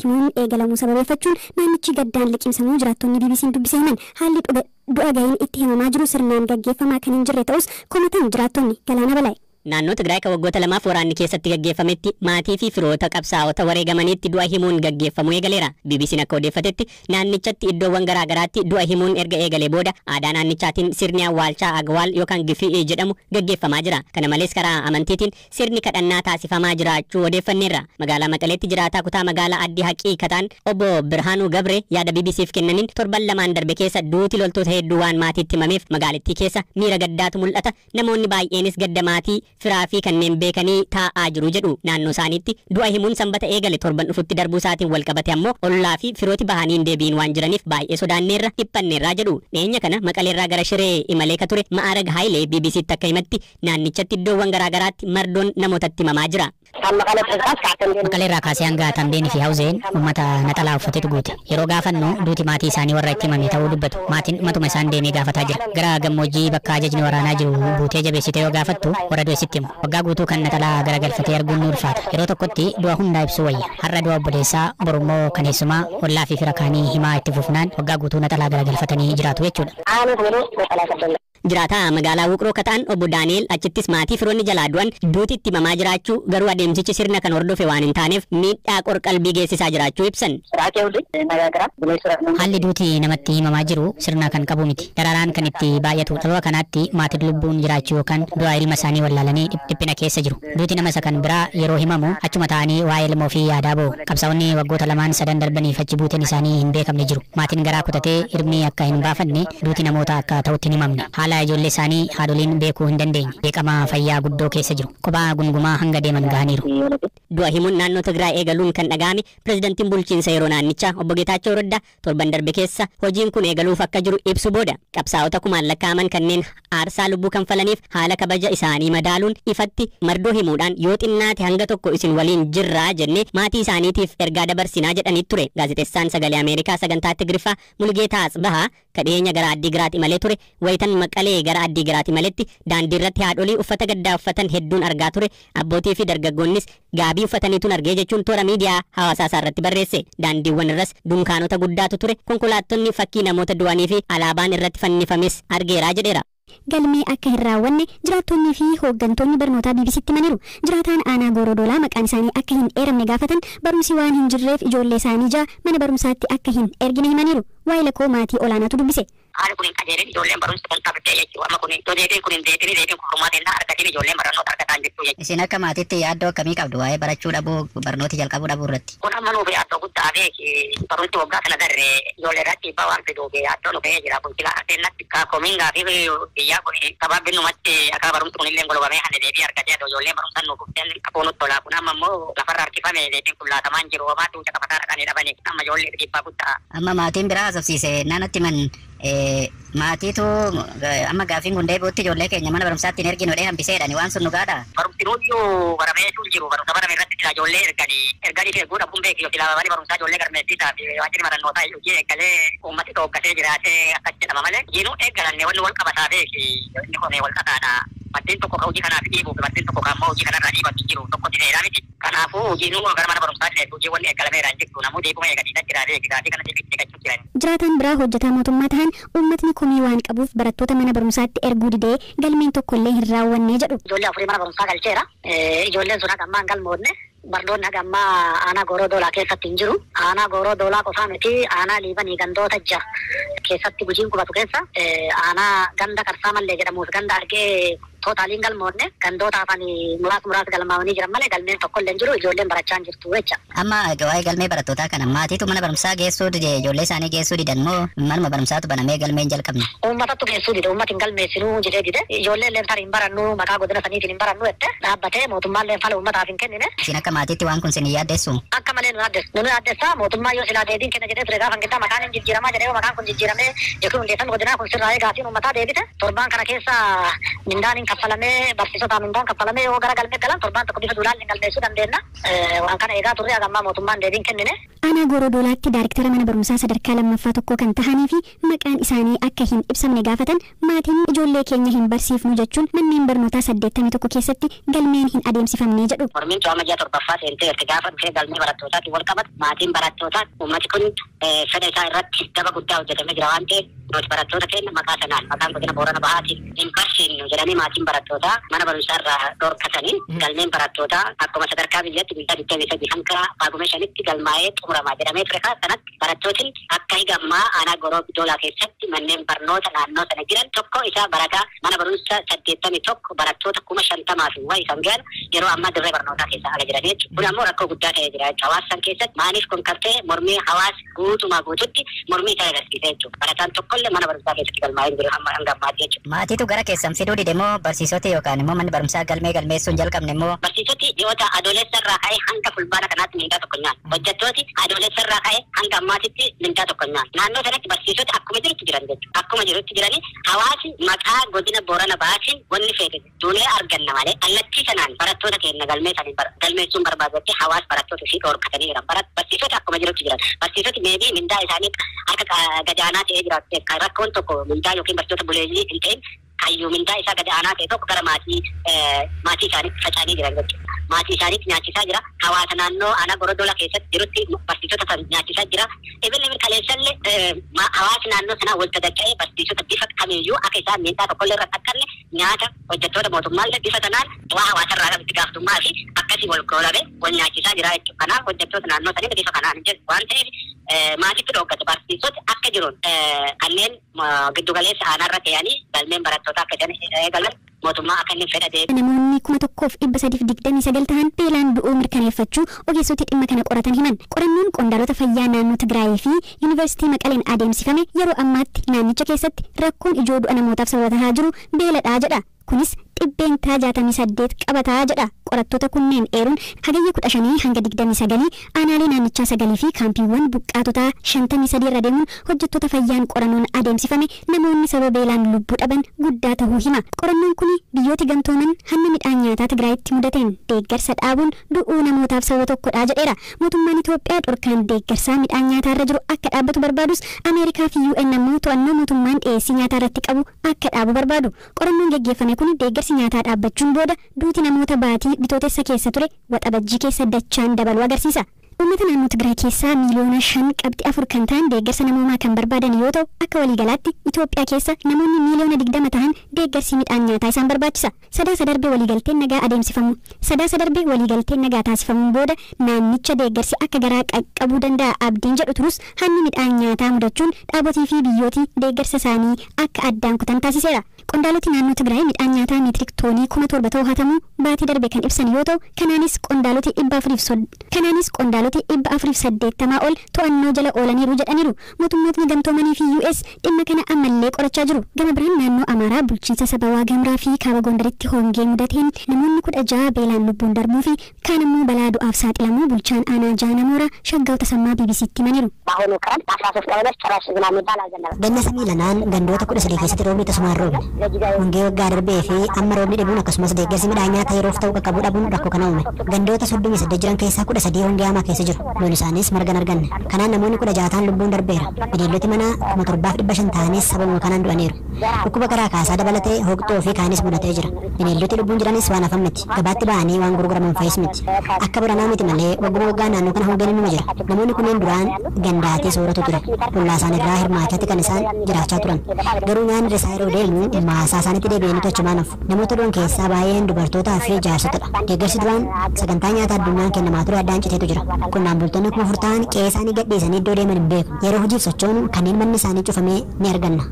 himuun eegalamuu sababeeffachuun naannichi gaddaan liqimsamuu jiraattonni BBC'n dubbisee himan. Haalli du'a ga'iin itti himamaa jiru sirnaan gaggeeffamaa kan hin jirre ta'us komatan jiraattonni Galaana Balaay. Naannoo Tigraay kan waggoota lamaaf waraanni keessatti gaggeeffametti maatii fi firoota qabsaa'ota wareegamaniitti du'a himuun gaggeeffamuu eegaleera. BBC'n akka odeeffatetti naannichatti iddoowwan garaa garaatti du'a himuun erga eegalee booda aadaa naannichaatiin sirni awwaalchaa Agwaal yookaan Gifii jedhamu gaggeeffamaa jira. Kana malees karaa amantiitiin sirni kadhannaa taasifamaa jiraachuu odeeffanneerra. Magaalaa Maqaleetti jiraataa kutaa magaalaa Addii Haqii kataan obbo Birhaanuu Gabree yaada BBC'f kennaniin torban lamaan darbe keessa duuti loltoota hedduu waan maatiitti himameef magaalittii keessa miira gaddaatu mul'ata. Namoonni baay'eenis gadda maatii firaa fi kanneen beekanii taa'aa jiru jedhu. Naannoo isaaniitti du'a himuun sanbata eegale torban dhufutti darbuu isaatiin wal qabate ammoo ollaa fi firooti bahanii hin deebiin waan jiraniif baay'ee sodaanneerra dhiphanneerraa jedhu. Dhiyeenya kana Maqaleerraa gara Shiree imalee ka ture Ma'aarag Haayilee BBC'tti akka himatti naannichatti iddoowwan garaa garaatti mardoon namootatti himamaa jira. Maqaleerraa kaasee hanga Tambeenii fi Hawzeen uummata naxalaa uffatetu guute. Yeroo gaafannu duuti maatii isaanii warra itti himame ta'uu dubbatu. Maatiin matuma isaan deemee gaafataa jira. Gara gammoojjii bakka ajajni waraanaa jiru buutee jabeessite yoo gaafattu warra du'eessitti himu. Waggaa guutuu kan naxalaa garagalfatee arguun ni ulfaata. Yeroo tokkotti du'a hundaa ibsuu wayya. Har'a du'a obboleessaa, borummoo kaneessumaa, ollaa fi fira kaanii himaa itti fufnaan waggaa guutuu naxalaa garagalfatanii jiraatu jechuudha. Jiraataa magaalaa Wuqroo kataan obbo Daani'el achittis maatii firoonni jalaa du'an duuti itti himamaa jiraachuu garuu adeemsichi sirna kan hordofe waan hin taaneef miidhaa qorqalbii geessisaa jiraachuu ibsan. Haalli duuti namatti himamaa jiru sirna kan qabu miti. Dararaan kan itti baay'atu. Sababa kanaatti maatiin lubbuun jiraachuu yookaan du'a ilma isaanii wallaalanii dhiphina keessa jiru. Duuti nama isa kan biraa yeroo himamu achuma ta'anii waa'ee ilmoo fi yaadaa ba'u. Qabsaa'onni waggoota lamaan sadan darbaniif achi buuteen isaanii hin beekamne jiru. Maatiin garaa kutatee ilmi akka hin baafanne duuti namoota akka ta'utti hin himamne. Ijoollee isaanii haadholiin beekuu hin dandeenye. Beekama fayyaa guddoo keessa jiru. Kophaa gungumaa hanga deeman gahaniiru. Du'a himuun naannoo Tigraay eegaluun kan dhaga'ame pirezidantiin bulchiinsa yeroo naannichaa obbo Geetaachoo Raddaa torban darbe keessa hojiin kun eegaluuf akka jiru ibsu booda qabsaa'ota kumaan lakkaa'aman kanneen aarsaa lubbuu kanfalaniif haala kabaja isaanii madaaluun ifatti mardoo himuudhaan yoo xinnaate hanga tokko isin waliin jirraa jennee maatii isaaniitiif ergaa dabarsinaa jedhanii ture. Gaazexeessaan Sagalee Ameerikaa sagantaa Tigriffaa Mulgeetaa Asbahaa kadheenya gara Addiigiraat imalee ture wayitan Maqalee gara Addiigiraat imaletti daandii irratti haadholii uffata gaddaa uffatan hedduun argaa ture. Abbootii fi dargaggoonnis gaabii uffataniituun argee jechuun toora miidiyaa hawaasaa isaa irratti barreesse. Daandiiwwan irras dunkaanota guddaatu ture. Konkolaattonni fakkii namoota du'anii fi alaabaan irratti fannifames argeeraa jedheera. Galmee akka hin raawwanne jiraattonnii fi hooggantoonni barnootaa BBC'tti himaniiru. Jiraataan aanaa Goorodoolaa maqaan isaanii akka hin eeramne gaafatan barumsi waan hin jirreef ijoollee isaanii ja'a mana barumsaatti akka hin ergine himaniiru. Waa'ee lakkoo maatii olaanaatu dubbise. Haala kun hin qajeelin ijoolleen barumsa kan qabdee jechuudha. Amma kun deebiin kun hin deebiin kun furmaatiin argatiin ijoolleen barnoota argataa jirtu jechuudha. Isin akka maatiitti yaaddoo akkamii qabdu waa'ee barachuu dhabuu barnoota jalqabuu dhabuu irratti? Kun amma nuuf yaaddoo guddaa beeki barumsi waggaa kana darree ijoollee irratti dhiibbaa waan fiduuf yaaddoo nu bahee jira. Kun silaa aseenatti koomingaa fi biyyaa kun sababiin numatti akka barumsi kun illee golobamee hanne deebii argatee ijoolleen barumsaan nuuf ufteen qabuunut tolaa. Kun amma immoo lafarra harkifame deebiin kun laatamaan jiru homaa tuuta qabataa dhaqanii dhabanii amma ijoollee dhiibbaa guddaa. Amma maatiin biraa haasofsiise naannatti man maatiitu amma gaafiin kun deebi'utti ijoollee keenya mana barumsaatti hin erginuudhee hambiseedhani waan sun dhugaadha. Barumsi nuuyyuu baramee jiru barumsa barame irratti jira ijoollee erganii fi erguu dhabuun beekiyo silaa bari barumsaa ijoollee garmeessisaa fi waajjirri barannootaa hojii eeggalee uummati tokkasee jiraatee akkas jedhama malee jiinuu eeggalanne wanni wal qabataa beeki inni kun wal qataadha. Maddeen tokko ka hojii kanaaf dhiibuuf maddeen tokko kammoo hojii kanarraa dhiibatti jiru tokko dineedhaa miti. Kanaafuu hojiinuu gara mana barumsaa dhiyeessu hojiiwwan eeggalameeraan jirtu namuu deebuma eeganiidha jira beeki gaafii kana deebiitti eeggachuu jiran. Jiraataan biraa hojjetaa mootummaa ta'an uummatni komii waan qabuuf barattoota mana barumsaatti erguu didee galmeen tokkollee hin raawwanne jedhu. Ijoollee afurii mana barumsaa galcheera. Ijoolleen sun haga ammaa hin galmoodne. Barnoonni haga ammaa aanaa Goorodoolaa keessatti hin jiru. Aanaa Goorodoolaa qofaa miti aanaa Liibanii gandoota ja'a keessatti gujiin qubatu keessa aanaa ganda Qarsaa Mallee jedhamuuf ganda argee tootaaliin galmoodne gandoota hafanii muraasa galmaawanii jiran malee galmeen tokkollee hin jiru ijoolleen barachaa hin jirtu jecha. Amma waa'ee galmee barattootaa kana maatiitu mana barumsaa geessuu dide ijoollee isaanii geessuu didan moo manuma barumsaatu banamee galmeen jalqabne? Uummatatu geessuu dide uummati hin galmeessinuu jedhee dide ijoolleen leenfar hin barannu maqaa godina saniitiin hin barannu jette dhaabbatee mootummaan leenfala uummataaf hin kennine. Isin akka maatiitti waan kun sin yaaddeessu? Akka malee nu yaaddeessa mootummaa yoo silaa deebiin kenna jedhee ture gaafa hangittaa maqaan hin jijjiiramaa jedhee maqaan kun jijjiiramee yookiin hundeessan godinaa kun sirraa'ee gaafiin uummataa deebite torbaan kana keessa mindaan hin kaffalamee barsiisota mindaan kaffalamee yoo gara galmee galan torbaan tokko bifa duulaan hin galmeessuu dandeenya. Waan kana eegaa turre haga ammaa mootummaan deebiin kennine. aanaa Goorodoolaatti daayirektara mana barumsaa sadarkaa lammaffaa tokko kan tahanii fi maqaan isaanii akka hin ibsamne gaafatan maatiin ijoollee keenya hin barsiifnu jechuun manneen barnootaa 81 keessatti galmeen hin adeemsifamne jedhu. Mormiin to'ama ji'a torbaffaa seentee itti gaafatee galmee barattootaatti wal qabatu maatiin barattootaa uummati kun fedha isaa irratti daba guddaa hojjetamee jira waan ta'eef nuti barattoota keenya maqaa sanaan maqaan godina Boorana Bahaatiin hin barsiifnu jedhanii maatiin barattootaa mana barumsaa irraa dhorkatanii galmeen barattootaa akkuma sadarkaa biyyatti guyyaa 23 hanga Faagumee 5tti galmaa'ee xumuramaa jedhamee ture kanatti barattootni akka higammaa aanaa Goorodoolaa keessatti manneen barnoota naannoo sana jiran tokko isaa barataa mana barumsaa 81 barattoota 50,000 fi wayi kan gahan yeroo ammaa dirree barnootaa keessa ala jiran jechuudha. Kun ammoo rakkoo guddaa ta'ee jira jechuudha. Hawaasa keessatti maaliif kun qabtee mormii hawaasa guutumaa guututti mormii isaa agarsiisa jechuudha. Barataan tokkollee mana barumsaa keessatti galmaa'ee jiru hanga ammaatti jechuudha. Maatiitu gara keessan fiduu dide moo barsiisota yookaan immoo manni barumsaa galmeessuun jalqabne immoo barsiisoti dhiyoota adoolessa irraa ka'ee hanga fulbaana kanaatti mindaa tokko nyaata. Hojjettooti adoolessa irraa ka'ee hanga ammaatitti mindaa tokko nyaata. Naannoo sanatti barsiisoti akkuma jirutti jiran jechuudha. Akkuma jirutti jiranii hawaasi maqaa godina Boorana Bahaatiin wanni feete duunee arganna malee kallattii sanaan barattoota keenya galmeessuun barbaadutti hawaasa barattoota fi dhorkatanii jiran. Barsiisota akkuma jirutti jiran. Barsiisoti meebii mindaa isaanii harka gadaanaa ta'ee jiraatu rakkoon tokko mindaa yookiin barsiisota buleeyyii hin ta'in kayyuu mindaa isaa gadaanaa ta'e tokko gara maatii isaaniitti faca'anii jiran jechuudha. Maatii isaaniitti nyaachisaa jira. Hawaasa naannoo aanaa Goorodoolaa keessatti jirutti barsiisota kan nyaachisaa jira. Ibillee kaleessallee hawaasi naannoo sanaa wal tadacha'ee barsiisota bifa kamiiyyuu akka isaan miidhaa tokkollee irratti akkanne nyaata hojjettoota mootummaallee bifa sanaan waa hawaasa irraa itti gaafatummaa fi akkasii wal goolabee wal nyaachisaa jira jechuudha. Kanaaf hojjettoota naannoo sanii bifa kanaan hin jiru waan ta'eef maatiitti dhooggate barsiisota akka jiruun kanneen giddugaleessa aanaa irra ta'anii galmeen barattoota akka jiran eegalan mootummaa akka inni fedha deebi. Namoonni 1,329 ta'an beelaan du'uu mirkaneeffachuu ogeessoti dhimma kana qoratan himan. Qorannoon qondaalota fayyaa naannoo Tigraayii fi Yuunivarsiitii Maqaleen adeemsifame yeroo ammaatti naannicha keessatti rakkoon ijoo du'a namootaaf sababa tahaa jiru beeladhaa jedha. Kunis dhibbeentaa 68 qabataa jedha. Qorattoota kunneen eeruun hagayya 15 hanga 29 aanaalee naannichaa 9 fi kaampiiwwan buqqaatotaa 53 irra deemuun hojjettoota fayyaan qorannoon adeemsifame namoonni sababa beelaan lubbuu dhaban guddaa ta'uu hima. Qorannoon kun biyyooti gamtooman hanna midhaan nyaataa Tigraayitti mudateen deeggarsa dhaabuun du'uu namootaaf sababa tokkodha jedheera. Mootummaan Itoophiyaa dhorkaan deeggarsaa midhaan nyaataa irra jiru akka dhaabbatu barbaadus Ameerikaa fi UN ammoo to'annoo mootummaan dhiyeessii nyaataa irratti qabu akka dhaabu barbaadu. Qorannoon gaggeeffame kun deeggarsi nyaataa dhaabbachuun booda duuti namoota baatii bitootessa keessa ture waxabajjii keessa dachaan dabaluu agarsiisa. Uummata naannoo Tigraay keessaa miliyoona 5.4 kan ta'an deeggarsa namoomaa kan barbaadan yoo ta'u akka waliigalaatti Itoophiyaa keessa namoonni miliyoona 20 ta'an deeggarsi midhaan nyaataa isaan barbaachisa. Sadaasa darbee waliigalteen nagaa adeemsifamu. Sadaasa darbee waliigalteen nagaa taasifamuun booda naannicha deeggarsi akka garaa qaqqabuu danda'a abdiin jedhu turus hanni midhaan nyaataa mudachuun dhaabotii fi biyyootii deeggarsa isaanii akka addaan kutan taasiseera. Qondaaloti naannoo Tigraay midhaan nyaataa meetirik toonii 7,000 ta'uu hatamuu baatii darbe kan ibsan yoo ta'u kanaanis qondaaloti 480 ol to'annoo jala oolaniiru jedhaniiru. Mootummootni gamtoomanii fi US dhimma kana ammallee qorachaa jiru. Gama biraan naannoo Amaaraa bulchiinsa saba Waagimraa fi kaaba Gondaritti hongee mudateen namoonni 16 beelaan lubbuun darbuu fi kaan immoo balaa du'aaf saaxilamuu bulchaan aanaa Jaanamoora Shaggaw Tasammaa BBCtti himaniiru. Ganna samii lanaan gandoota 13 keessatti roobni tasumaan roobne. Hongee waggaa darbee fi amma roobni dhibuun akkasumas deeggarsi midhaan nyaataa yeroof ta'u qaqqabuu dhabuun rakkoo kana uume. Gandoota 38 jiran keessaa 13 hongee hamaa keessa jiru. Loon isaanis marga hin arganne. Kanaan namoonni 16 lubbuun darbeera. Bineeldoti mana 7,500 ta'anis sababuma kanaan du'aniiru. Dhukkuba garaa kaasaa dabalatee hooqxoo fi kaanis mudatee jira. Bineeldoti lubbuun jiranis waan hafan miti. Gabaatti ba'anii waan gurguraman fayyis miti. Akka Boranaa miti malee wagguma waggaa naannoo kana hongeen inni jira. Namoonni kunneen duraan gandaatee sooratu ture. Ollaa isaan irraa hirmaachatti kan isaan jiraachaa turan. Garuu nyaanni isaa yeroo deemu maasaa isaaniitti deebi'anii tochumaan hafu. Namoota du'an keessaa baay'een dubartootaa fi jaarsotadha. Deeggarsi duraan sagantaa nyaataa addunyaan kennamaa ture addaan citeetu jira. Qonnaan bultoonni 4,000 ta'an qe'ee isaanii gadhiisanii iddoo deeman hin beeku. Yeroo hojiif sochoonu kanneen manni isaanii cufamee ni arganna.